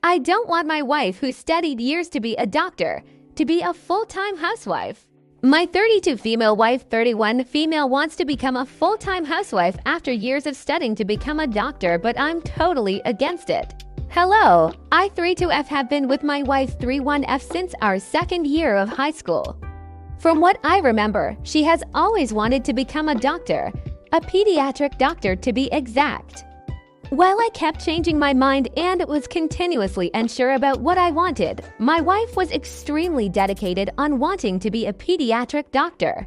I don't want my wife who studied years to be a doctor to be a full-time housewife. My 32 female wife, 31 female, wants to become a full-time housewife after years of studying to become a doctor, but I'm totally against it. Hello, I 32F have been with my wife 31F since our second year of high school. From what I remember, she has always wanted to become a doctor, a pediatric doctor to be exact. While I kept changing my mind and was continuously unsure about what I wanted, my wife was extremely dedicated on wanting to be a pediatric doctor.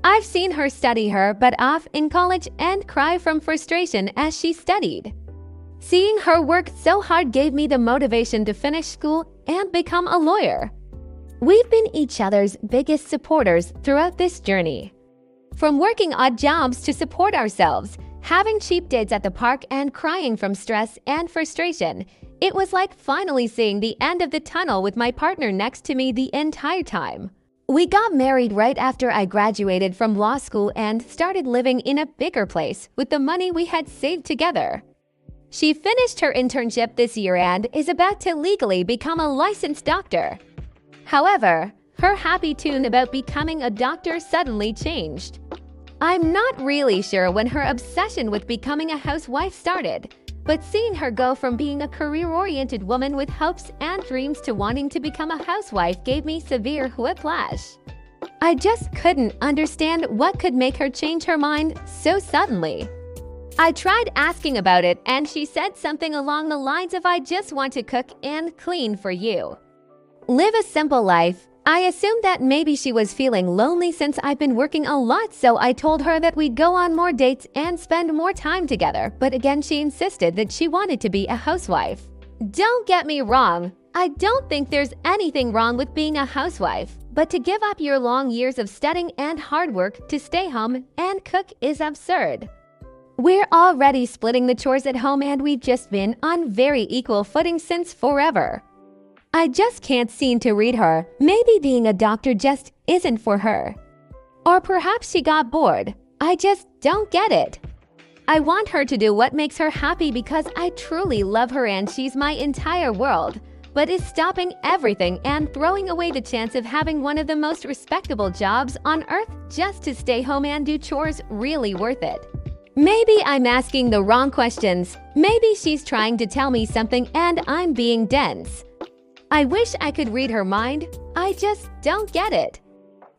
I've seen her study her butt off in college and cry from frustration as she studied. Seeing her work so hard gave me the motivation to finish school and become a lawyer. We've been each other's biggest supporters throughout this journey. From working odd jobs to support ourselves, having cheap dates at the park and crying from stress and frustration, it was like finally seeing the end of the tunnel with my partner next to me the entire time. We got married right after I graduated from law school and started living in a bigger place with the money we had saved together. She finished her internship this year and is about to legally become a licensed doctor. However, her happy tune about becoming a doctor suddenly changed. I'm not really sure when her obsession with becoming a housewife started, but seeing her go from being a career-oriented woman with hopes and dreams to wanting to become a housewife gave me severe whiplash. I just couldn't understand what could make her change her mind so suddenly. I tried asking about it and she said something along the lines of, "I just want to cook and clean for you. Live a simple life." I assumed that maybe she was feeling lonely since I've been working a lot, so I told her that we'd go on more dates and spend more time together, but again she insisted that she wanted to be a housewife. Don't get me wrong, I don't think there's anything wrong with being a housewife, but to give up your long years of studying and hard work to stay home and cook is absurd. We're already splitting the chores at home and we've just been on very equal footing since forever. I just can't seem to read her. Maybe being a doctor just isn't for her. Or perhaps she got bored. I just don't get it. I want her to do what makes her happy because I truly love her and she's my entire world, but is stopping everything and throwing away the chance of having one of the most respectable jobs on earth just to stay home and do chores really worth it? Maybe I'm asking the wrong questions. Maybe she's trying to tell me something and I'm being dense. I wish I could read her mind. I just don't get it.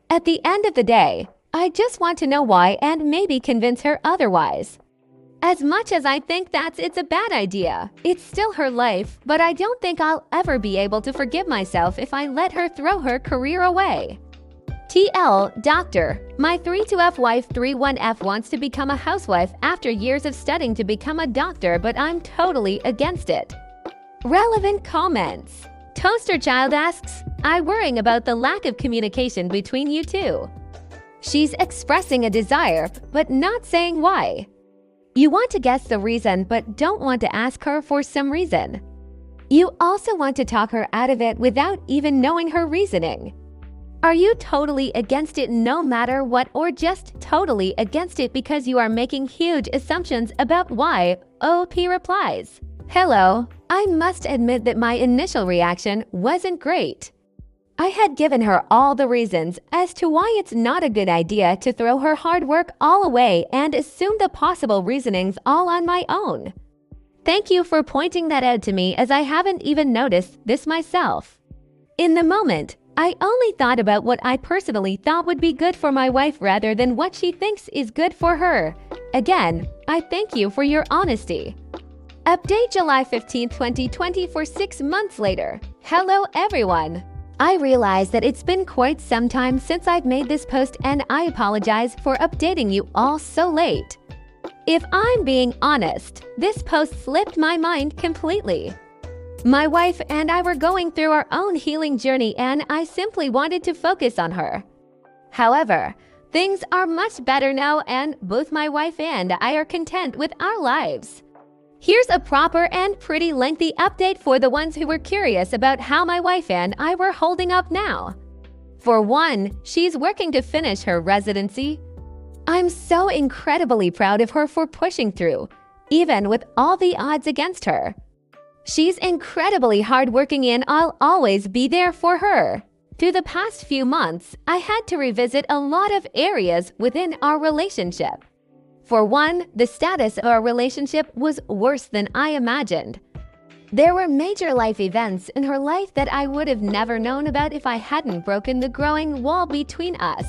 At the end of the day, I just want to know why and maybe convince her otherwise. As much as I think it's a bad idea, it's still her life, but I don't think I'll ever be able to forgive myself if I let her throw her career away. TL, Doctor, my 32F wife 31F wants to become a housewife after years of studying to become a doctor, but I'm totally against it. Relevant comments. Toaster Child asks, "I'm worrying about the lack of communication between you two." She's expressing a desire, but not saying why. You want to guess the reason, but don't want to ask her for some reason. You also want to talk her out of it without even knowing her reasoning. Are you totally against it no matter what, or just totally against it because you are making huge assumptions about why? OP replies, "Hello. I must admit that my initial reaction wasn't great. I had given her all the reasons as to why it's not a good idea to throw her hard work all away and assume the possible reasonings all on my own. Thank you for pointing that out to me, as I haven't even noticed this myself. In the moment, I only thought about what I personally thought would be good for my wife rather than what she thinks is good for her. Again, I thank you for your honesty." Update July 15, 2020 for 6 months later. Hello everyone. I realize that it's been quite some time since I've made this post and I apologize for updating you all so late. If I'm being honest, this post slipped my mind completely. My wife and I were going through our own healing journey and I simply wanted to focus on her. However, things are much better now and both my wife and I are content with our lives. Here's a proper and pretty lengthy update for the ones who were curious about how my wife and I were holding up now. For one, she's working to finish her residency. I'm so incredibly proud of her for pushing through, even with all the odds against her. She's incredibly hardworking and I'll always be there for her. Through the past few months, I had to revisit a lot of areas within our relationship. For one, the status of our relationship was worse than I imagined. There were major life events in her life that I would have never known about if I hadn't broken the growing wall between us.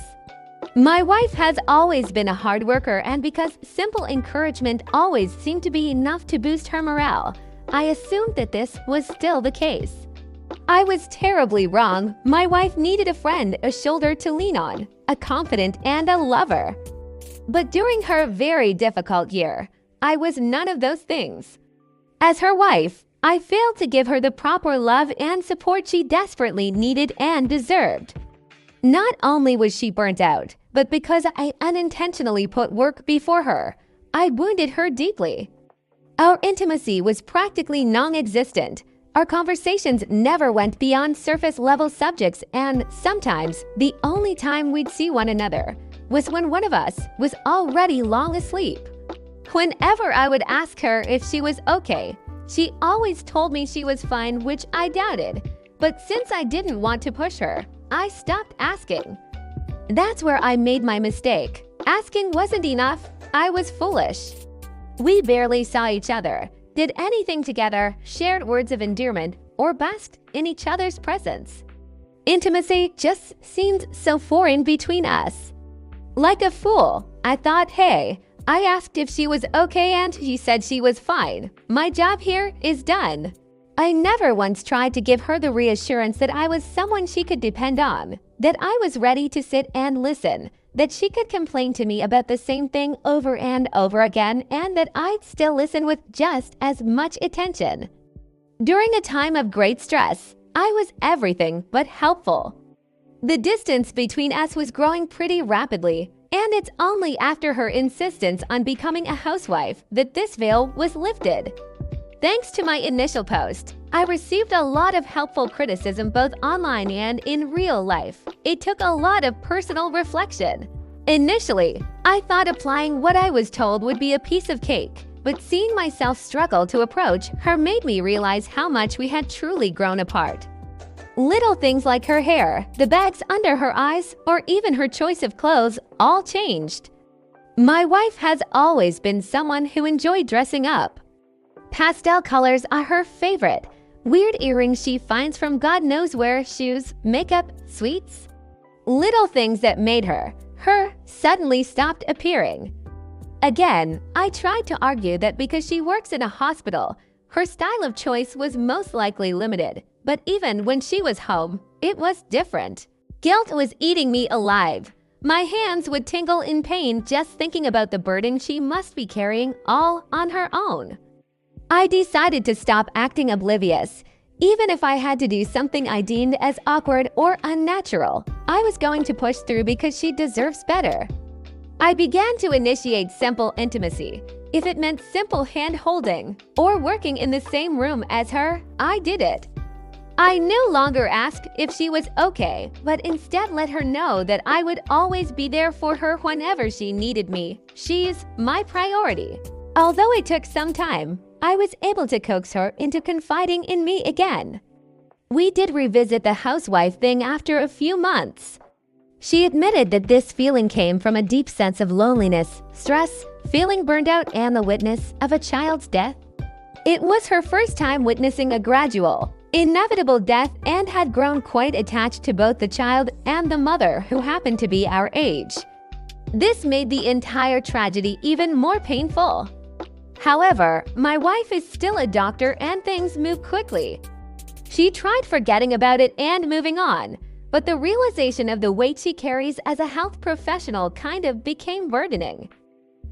My wife has always been a hard worker, and because simple encouragement always seemed to be enough to boost her morale, I assumed that this was still the case. I was terribly wrong. My wife needed a friend, a shoulder to lean on, a confidant, and a lover. But during her very difficult year, I was none of those things. As her wife, I failed to give her the proper love and support she desperately needed and deserved. Not only was she burnt out, but because I unintentionally put work before her, I wounded her deeply. Our intimacy was practically non-existent. Our conversations never went beyond surface-level subjects, and sometimes the only time we'd see one another was when one of us was already long asleep. Whenever I would ask her if she was okay, she always told me she was fine, which I doubted. But since I didn't want to push her, I stopped asking. That's where I made my mistake. Asking wasn't enough. I was foolish. We barely saw each other, did anything together, shared words of endearment, or basked in each other's presence. Intimacy just seemed so foreign between us. Like a fool, I thought, hey, I asked if she was okay and she said she was fine. My job here is done. I never once tried to give her the reassurance that I was someone she could depend on, that I was ready to sit and listen, that she could complain to me about the same thing over and over again, and that I'd still listen with just as much attention. During a time of great stress, I was everything but helpful. The distance between us was growing pretty rapidly, and it's only after her insistence on becoming a housewife that this veil was lifted. Thanks to my initial post, I received a lot of helpful criticism both online and in real life. It took a lot of personal reflection. Initially, I thought applying what I was told would be a piece of cake, but seeing myself struggle to approach her made me realize how much we had truly grown apart. Little things like her hair, the bags under her eyes, or even her choice of clothes all changed. My wife has always been someone who enjoyed dressing up. Pastel colors are her favorite. Weird earrings she finds from God knows where, shoes, makeup, sweets. Little things that made her suddenly stopped appearing. Again, I tried to argue that because she works in a hospital, her style of choice was most likely limited. But even when she was home, it was different. Guilt was eating me alive. My hands would tingle in pain just thinking about the burden she must be carrying all on her own. I decided to stop acting oblivious. Even if I had to do something I deemed as awkward or unnatural, I was going to push through because she deserves better. I began to initiate simple intimacy. If it meant simple hand-holding or working in the same room as her, I did it. I no longer asked if she was okay, but instead let her know that I would always be there for her whenever she needed me. She's my priority. Although it took some time, I was able to coax her into confiding in me again. We did revisit the housewife thing after a few months. She admitted that this feeling came from a deep sense of loneliness, stress, feeling burned out, and the witness of a child's death. It was her first time witnessing a gradual, inevitable death and had grown quite attached to both the child and the mother, who happened to be our age. This made the entire tragedy even more painful. However, my wife is still a doctor and things move quickly. She tried forgetting about it and moving on, but the realization of the weight she carries as a health professional kind of became burdening.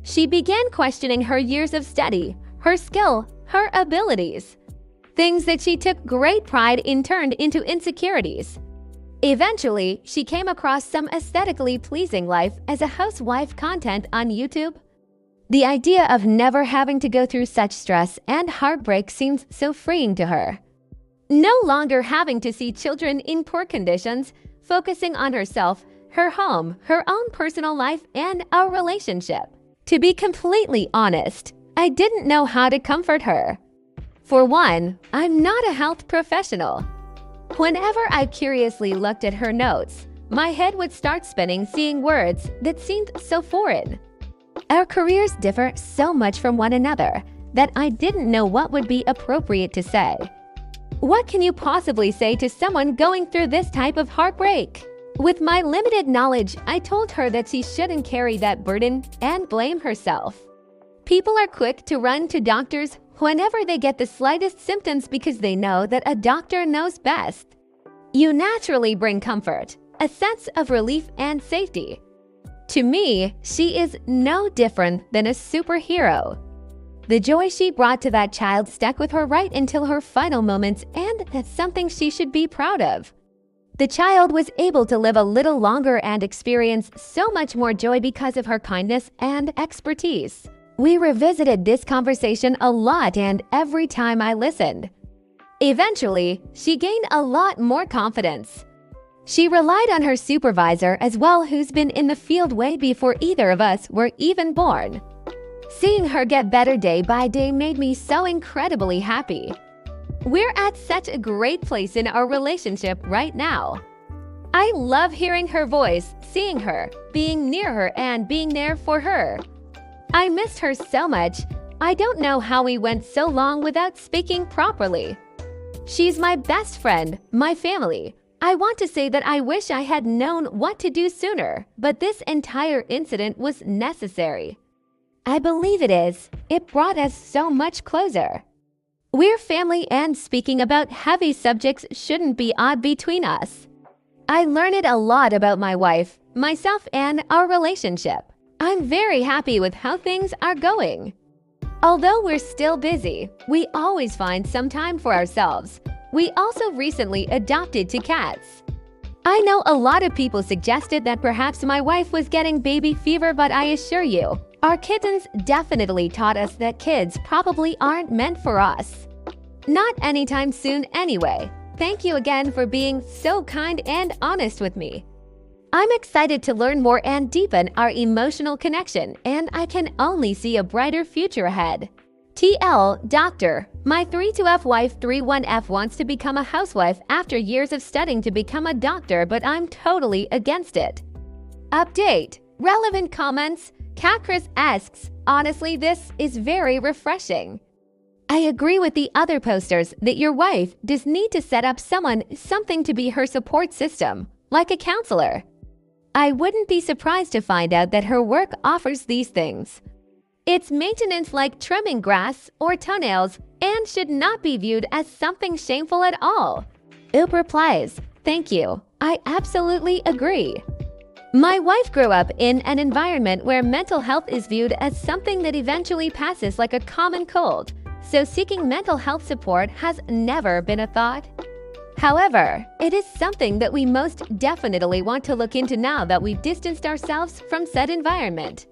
She began questioning her years of study, her skill, her abilities. Things that she took great pride in turned into insecurities. Eventually, she came across some aesthetically pleasing life as a housewife content on YouTube. The idea of never having to go through such stress and heartbreak seemed so freeing to her. No longer having to see children in poor conditions, focusing on herself, her home, her own personal life, and our relationship. To be completely honest, I didn't know how to comfort her. For one, I'm not a health professional. Whenever I curiously looked at her notes, my head would start spinning seeing words that seemed so foreign. Our careers differ so much from one another that I didn't know what would be appropriate to say. What can you possibly say to someone going through this type of heartbreak? With my limited knowledge, I told her that she shouldn't carry that burden and blame herself. People are quick to run to doctors whenever they get the slightest symptoms because they know that a doctor knows best. You naturally bring comfort, a sense of relief and safety. To me, she is no different than a superhero. The joy she brought to that child stuck with her right until her final moments, and that's something she should be proud of. The child was able to live a little longer and experience so much more joy because of her kindness and expertise. We revisited this conversation a lot, and every time I listened, eventually, she gained a lot more confidence. She relied on her supervisor as well, who's been in the field way before either of us were even born. Seeing her get better day by day made me so incredibly happy. We're at such a great place in our relationship right now. I love hearing her voice, seeing her, being near her, and being there for her. I missed her so much. I don't know how we went so long without speaking properly. She's my best friend, my family. I want to say that I wish I had known what to do sooner, but this entire incident was necessary. I believe it is. It brought us so much closer. We're family, and speaking about heavy subjects shouldn't be odd between us. I learned a lot about my wife, myself, and our relationship. I'm very happy with how things are going. Although we're still busy, we always find some time for ourselves. We also recently adopted 2 cats. I know a lot of people suggested that perhaps my wife was getting baby fever, but I assure you, our kittens definitely taught us that kids probably aren't meant for us. Not anytime soon anyway. Thank you again for being so kind and honest with me. I'm excited to learn more and deepen our emotional connection, and I can only see a brighter future ahead. TL, Doctor, my 32F wife 31F wants to become a housewife after years of studying to become a doctor, but I'm totally against it. Update. Relevant comments. Cat Chris asks, honestly, this is very refreshing. I agree with the other posters that your wife does need to set up something to be her support system, like a counselor. I wouldn't be surprised to find out that her work offers these things. It's maintenance like trimming grass or toenails and should not be viewed as something shameful at all. Oop replies, thank you. I absolutely agree. My wife grew up in an environment where mental health is viewed as something that eventually passes like a common cold, so seeking mental health support has never been a thought. However, it is something that we most definitely want to look into now that we've distanced ourselves from said environment.